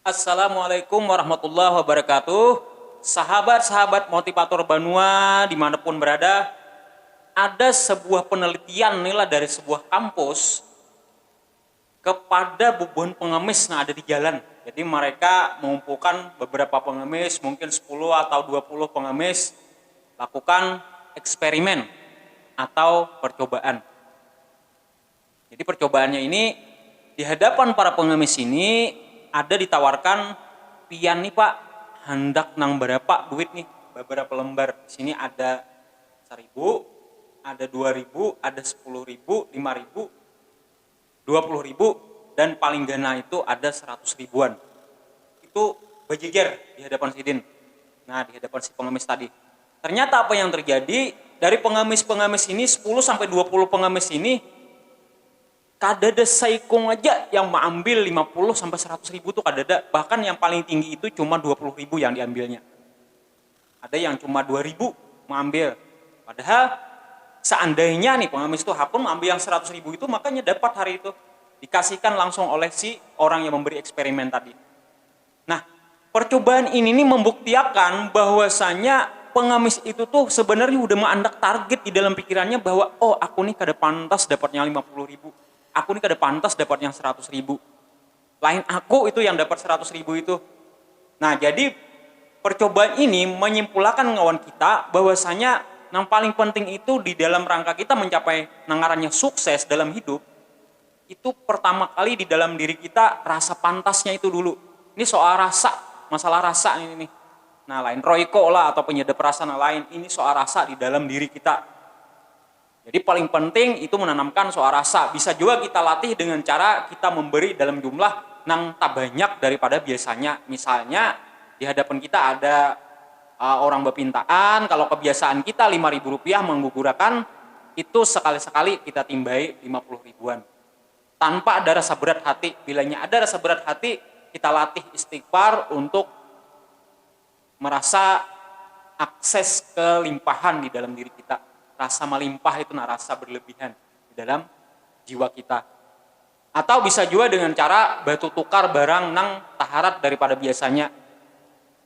Assalamualaikum warahmatullahi wabarakatuh. Sahabat-sahabat motivator Banua dimanapun berada, ada sebuah penelitian nilai dari sebuah kampus kepada bubuhan pengemis yang ada di jalan. Jadi mereka mengumpulkan beberapa pengemis, mungkin 10 atau 20 pengemis, lakukan eksperimen atau percobaan. Jadi percobaannya ini di hadapan para pengemis ini ada ditawarkan pian nih Pak, hendak nang berapa duit nih, beberapa lembar. Di sini ada 1.000, ada 2.000, ada 10.000, 5.000, 20.000, dan paling gana itu ada 100 ribuan. Itu berjejer di hadapan Sidin. Nah, di hadapan si pengemis tadi. Ternyata apa yang terjadi, dari pengemis-pengemis ini 10 sampai 20 pengemis ini kadada saikung aja yang mengambil 50 sampai 100 ribu tuh kadada. Bahkan yang paling tinggi itu cuma 20 ribu yang diambilnya. Ada yang cuma 2 ribu mengambil. Padahal seandainya nih pengemis itu hakun mengambil yang 100 ribu itu, makanya dapat hari itu. Dikasihkan langsung oleh si orang yang memberi eksperimen tadi. Nah, percobaan ini nih membuktikan bahwasanya pengemis itu tuh sebenarnya udah mengandak target di dalam pikirannya bahwa oh aku nih kada pantas dapatnya 50 ribu. Aku nih kada pantas dapat yang 100 ribu. Lain aku itu yang dapat 100 ribu itu. Nah, jadi percobaan ini menyimpulkan ngawan kita bahwasanya yang paling penting itu di dalam rangka kita mencapai nangarannya sukses dalam hidup, itu pertama kali di dalam diri kita rasa pantasnya itu dulu. Ini soal rasa, masalah rasa ini nih. Nah, lain roiko lah atau penyedap rasa lain, ini soal rasa di dalam diri kita. Jadi paling penting itu menanamkan soal rasa. Bisa juga kita latih dengan cara kita memberi dalam jumlah nang tak banyak daripada biasanya. Misalnya di hadapan kita ada orang berpintaan, kalau kebiasaan kita 5.000 rupiah menggugurakan, itu sekali-sekali kita timbai 50 ribuan. Tanpa ada rasa berat hati. Bilanya ada rasa berat hati, kita latih istighfar untuk merasa akses kelimpahan di dalam diri kita. Rasa melimpah itu rasa berlebihan di dalam jiwa kita. Atau bisa juga dengan cara batu tukar barang nang taharat daripada biasanya.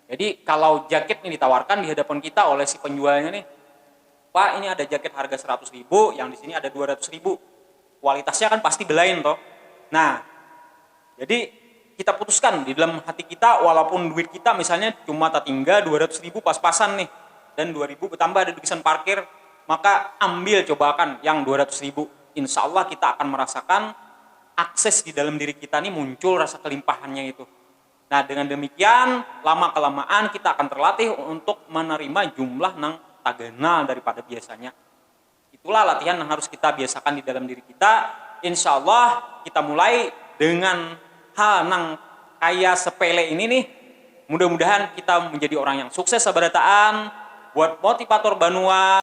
Jadi kalau jaket ini ditawarkan di hadapan kita oleh si penjualnya nih, Pak ini ada jaket harga 100 ribu, yang di sini ada 200 ribu. Kualitasnya kan pasti belain toh. Nah, jadi kita putuskan di dalam hati kita, walaupun duit kita misalnya cuma tertinggal 200 ribu pas-pasan nih, dan 2.000 bertambah ada tulisan parkir, maka ambil cobakan yang 200 ribu. Insya Allah kita akan merasakan akses di dalam diri kita ini muncul rasa kelimpahannya itu. Nah, dengan demikian lama-kelamaan kita akan terlatih untuk menerima jumlah nang tagana daripada biasanya. Itulah latihan yang harus kita biasakan di dalam diri kita. Insya Allah kita mulai dengan hal nang kayak sepele ini nih. Mudah-mudahan kita menjadi orang yang sukses sabarataan. Buat motivator Banua.